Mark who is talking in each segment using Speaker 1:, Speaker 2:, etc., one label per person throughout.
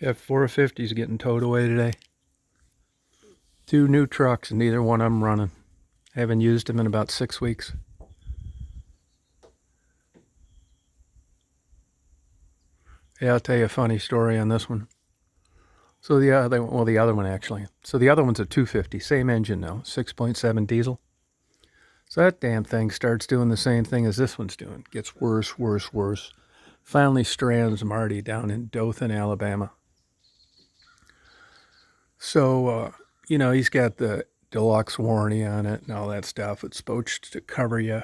Speaker 1: F-450 is getting towed away today. 2 new trucks, and neither one of them running. Haven't used them in about 6 weeks. Yeah, I'll tell you a funny story on this one. So the other one actually. So the other one's a 250, same engine though, 6.7 diesel. So that damn thing starts doing the same thing as this one's doing. Gets worse, worse, worse. Finally strands Marty down in Dothan, Alabama. So, he's got the deluxe warranty on it and all that stuff. It's supposed to cover you,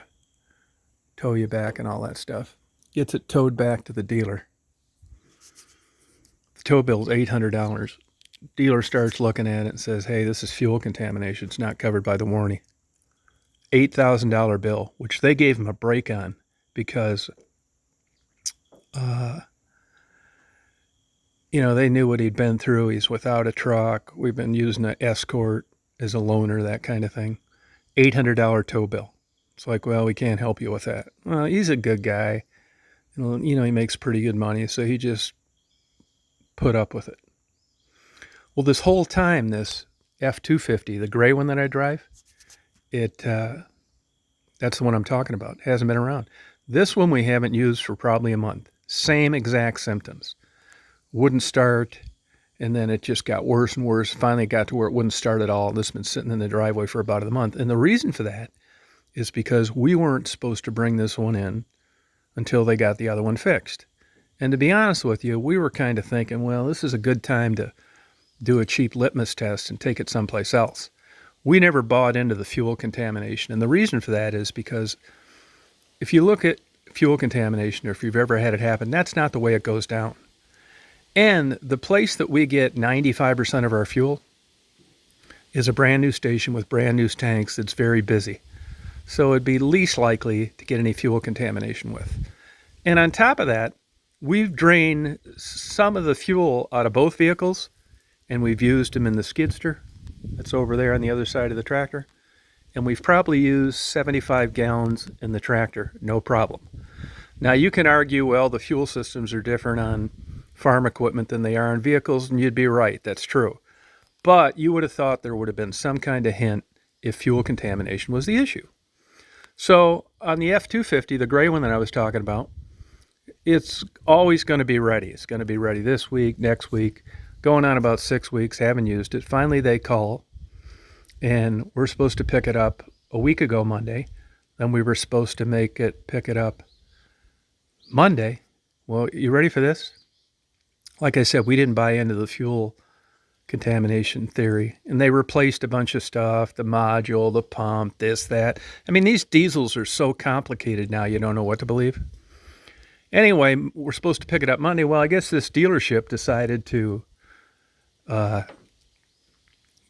Speaker 1: tow you back and all that stuff. Gets it towed back to the dealer. The tow bill's $800. Dealer starts looking at it and says, hey, this is fuel contamination. It's not covered by the warranty. $8,000 bill, which they gave him a break on because, they knew what he'd been through. He's without a truck. We've been using an Escort as a loaner, that kind of thing. $800 tow bill. It's like, well, we can't help you with that. Well, he's a good guy. He makes pretty good money, so he just put up with it. Well, this whole time, this F-250, the gray one that I drive, that's the one I'm talking about. It hasn't been around. This one we haven't used for probably a month. Same exact symptoms. Wouldn't start, and then it just got worse and worse. Finally got to where it wouldn't start at all. This has been sitting in the driveway for about a month. And the reason for that is because we weren't supposed to bring this one in until they got the other one fixed. And to be honest with you, we were kind of thinking, well, this is a good time to do a cheap litmus test and take it someplace else. We never bought into the fuel contamination. And the reason for that is because if you look at fuel contamination, or if you've ever had it happen, that's not the way it goes down. And the place that we get 95% of our fuel is a brand new station with brand new tanks that's very busy. So it'd be least likely to get any fuel contamination with. And on top of that, we've drained some of the fuel out of both vehicles, and we've used them in the skidster that's over there on the other side of the tractor. And we've probably used 75 gallons in the tractor, no problem. Now you can argue, well, the fuel systems are different on farm equipment than they are on vehicles, and you'd be right, that's true. But you would have thought there would have been some kind of hint if fuel contamination was the issue. So on the F-250, the gray one that I was talking about, it's always going to be ready. It's going to be ready this week, next week, going on about 6 weeks, haven't used it. Finally, they call, and we're supposed to pick it up a week ago Monday. Then we were supposed to pick it up Monday. Well, you ready for this? Like I said, we didn't buy into the fuel contamination theory, and they replaced a bunch of stuff, the module, the pump, this, that. I mean, these diesels are so complicated now, you don't know what to believe. Anyway, we're supposed to pick it up Monday. Well, I guess this dealership decided to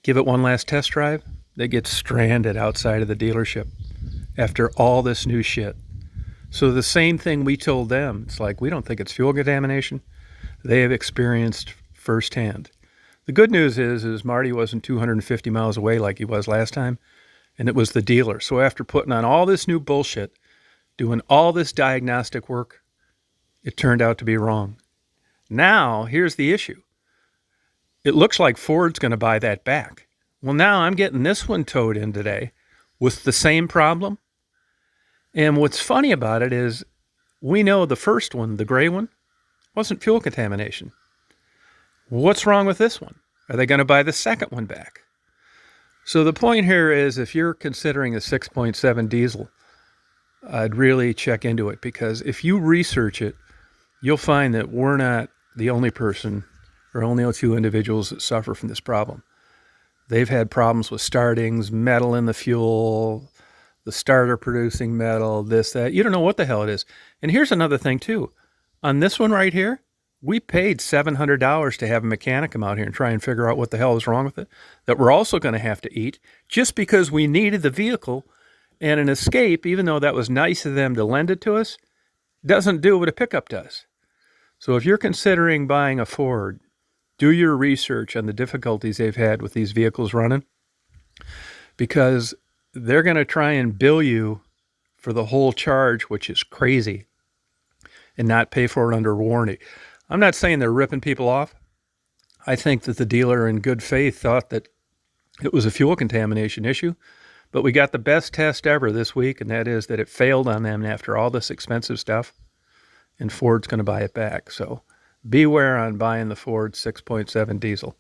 Speaker 1: give it one last test drive. They get stranded outside of the dealership after all this new shit. So the same thing we told them, it's like, we don't think it's fuel contamination. They have experienced firsthand. The good news is Marty wasn't 250 miles away like he was last time, and it was the dealer. So after putting on all this new bullshit, doing all this diagnostic work, it turned out to be wrong. Now, here's the issue. It looks like Ford's going to buy that back. Well, now I'm getting this one towed in today with the same problem. And what's funny about it is we know the first one, the gray one, wasn't fuel contamination. What's wrong with this one? Are they going to buy the second one back? So the point here is, if you're considering a 6.7 diesel, I'd really check into it, because if you research it, you'll find that we're not the only person or only a few individuals that suffer from this problem. They've had problems with startings, metal in the fuel, the starter producing metal, this, that. You don't know what the hell it is. And here's another thing too. On this one right here, we paid $700 to have a mechanic come out here and try and figure out what the hell is wrong with it, that we're also going to have to eat, just because we needed the vehicle. And an Escape, even though that was nice of them to lend it to us, doesn't do what a pickup does. So if you're considering buying a Ford, do your research on the difficulties they've had with these vehicles running, because they're going to try and bill you for the whole charge, which is crazy, and not pay for it under warranty. I'm not saying they're ripping people off. I think that the dealer in good faith thought that it was a fuel contamination issue, but we got the best test ever this week, and that is that it failed on them after all this expensive stuff, and Ford's going to buy it back. So beware on buying the Ford 6.7 diesel.